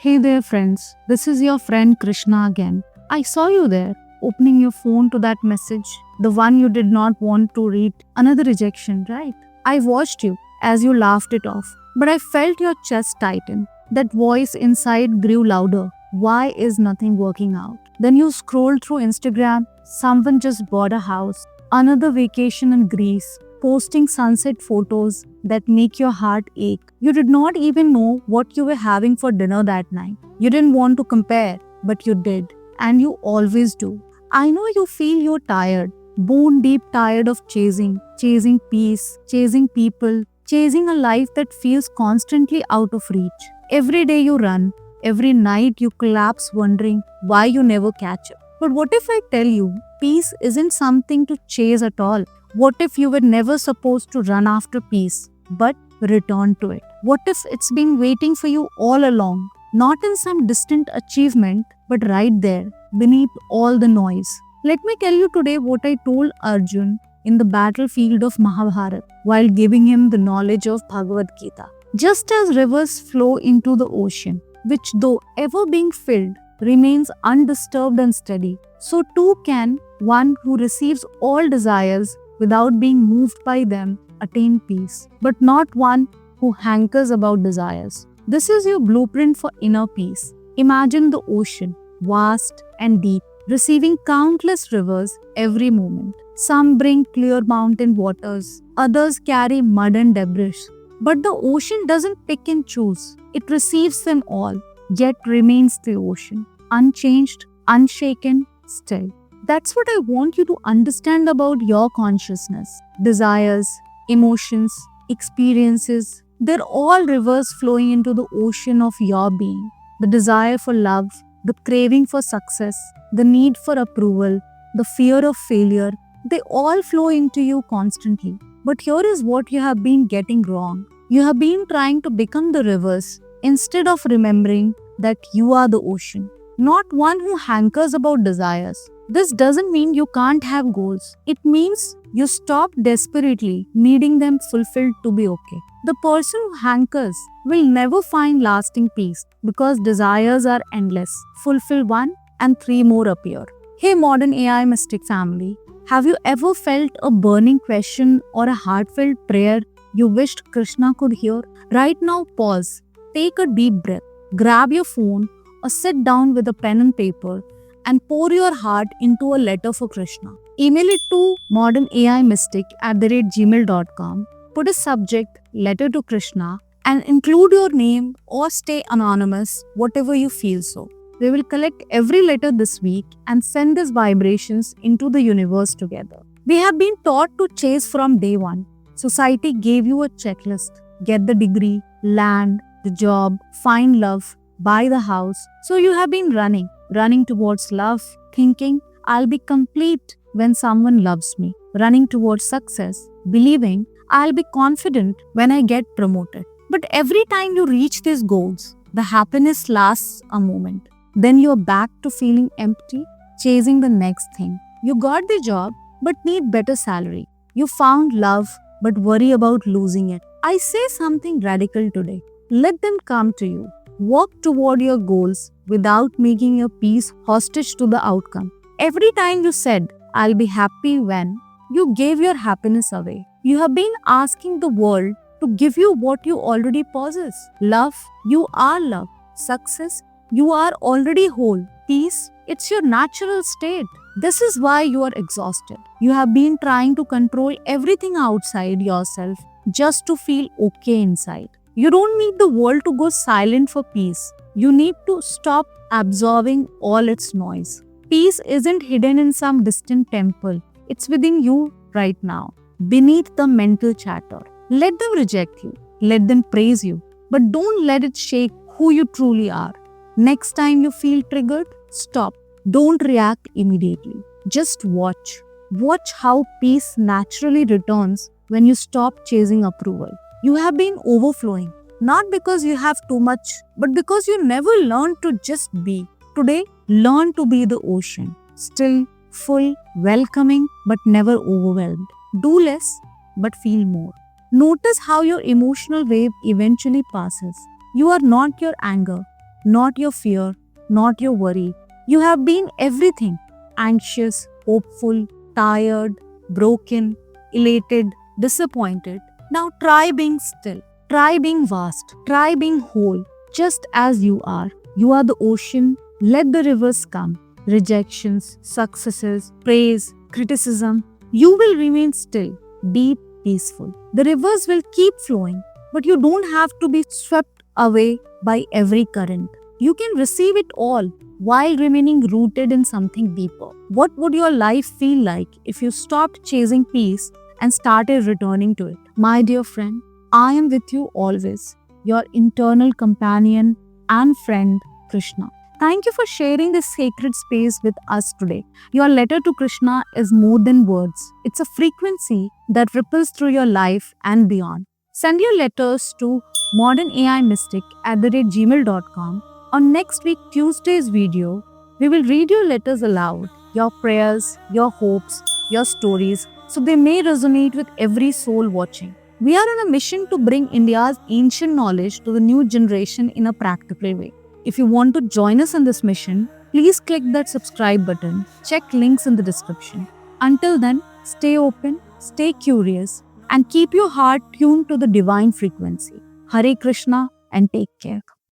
Hey there, friends. This is your friend Krishna again. I saw you there, opening your phone to that message, the one you did not want to read. Another rejection, right? I watched you as you laughed it off, but I felt your chest tighten. That voice inside grew louder. Why is nothing working out? Then you scrolled through Instagram. Someone just bought a house, another vacation in Greece, posting sunset photos that make your heart ache. You did not even know what you were having for dinner that night. You didn't want to compare, but you did. And you always do. I know you feel you're tired, bone deep tired of chasing peace, chasing people, chasing a life that feels constantly out of reach. Every day you run, every night you collapse wondering why you never catch up. But what if I tell you, peace isn't something to chase at all? What if you were never supposed to run after peace, but return to it? What if it's been waiting for you all along, not in some distant achievement, but right there, beneath all the noise? Let me tell you today what I told Arjun in the battlefield of Mahabharata while giving him the knowledge of Bhagavad Gita. Just as rivers flow into the ocean, which though ever being filled, remains undisturbed and steady, so too can one who receives all desires without being moved by them attain peace, but not one who hankers about desires. This is your blueprint for inner peace. Imagine the ocean, vast and deep, receiving countless rivers every moment. Some bring clear mountain waters, others carry mud and debris. But the ocean doesn't pick and choose. It receives them all, yet remains the ocean, unchanged, unshaken, still. That's what I want you to understand about your consciousness. Desires, emotions, experiences, they're all rivers flowing into the ocean of your being. The desire for love, the craving for success, the need for approval, the fear of failure, they all flow into you constantly. But here is what you have been getting wrong. You have been trying to become the rivers instead of remembering that you are the ocean, not one who hankers about desires. This doesn't mean you can't have goals. It means you stop desperately needing them fulfilled to be okay. The person who hankers will never find lasting peace because desires are endless. Fulfill one and three more appear. Hey modern AI mystic family, have you ever felt a burning question or a heartfelt prayer you wished Krishna could hear? Right now pause, take a deep breath, grab your phone or sit down with a pen and paper and pour your heart into a letter for Krishna. Email it to modernaimystic@gmail.com. Put a subject, letter to Krishna, and include your name or stay anonymous, whatever you feel so. We will collect every letter this week and send these vibrations into the universe together. We have been taught to chase from day one. Society gave you a checklist. Get the degree, land, the job, find love, buy the house. So you have been running towards love, thinking, I'll be complete when someone loves me. Running towards success, believing, I'll be confident when I get promoted. But every time you reach these goals, the happiness lasts a moment. Then you're back to feeling empty, chasing the next thing. You got the job, but need better salary. You found love, but worry about losing it. I say something radical today. Let them come to you. Work toward your goals without making your peace hostage to the outcome. Every time you said, I'll be happy when, you gave your happiness away. You have been asking the world to give you what you already possess. Love, you are love. Success, you are already whole. Peace, it's your natural state. This is why you are exhausted. You have been trying to control everything outside yourself just to feel okay inside. You don't need the world to go silent for peace. You need to stop absorbing all its noise. Peace isn't hidden in some distant temple. It's within you right now, beneath the mental chatter. Let them reject you. Let them praise you. But don't let it shake who you truly are. Next time you feel triggered, stop. Don't react immediately. Just watch. Watch how peace naturally returns when you stop chasing approval. You have been overflowing, not because you have too much, but because you never learned to just be. Today, learn to be the ocean, still, full, welcoming, but never overwhelmed. Do less, but feel more. Notice how your emotional wave eventually passes. You are not your anger. not your fear, not your worry. You have been everything: anxious, hopeful, tired, broken, elated, disappointed. Now try being still. Try being vast. Try being whole, just as you are. You are the ocean. Let the rivers come. Rejections, successes, praise, criticism. You will remain still, deep, peaceful. The rivers will keep flowing, but you don't have to be swept away by every current. You can receive it all while remaining rooted in something deeper. What would your life feel like if you stopped chasing peace and started returning to it? My dear friend, I am with you always, your internal companion and friend, Krishna. Thank you for sharing this sacred space with us today. Your letter to Krishna is more than words. It's a frequency that ripples through your life and beyond. Send your letters to modernaimystic@gmail.com. On next week, Tuesday's video, we will read your letters aloud, your prayers, your hopes, your stories, so they may resonate with every soul watching. We are on a mission to bring India's ancient knowledge to the new generation in a practical way. If you want to join us in this mission, please click that subscribe button. Check links in the description. Until then, stay open, stay curious, and keep your heart tuned to the divine frequency. Hare Krishna and take care.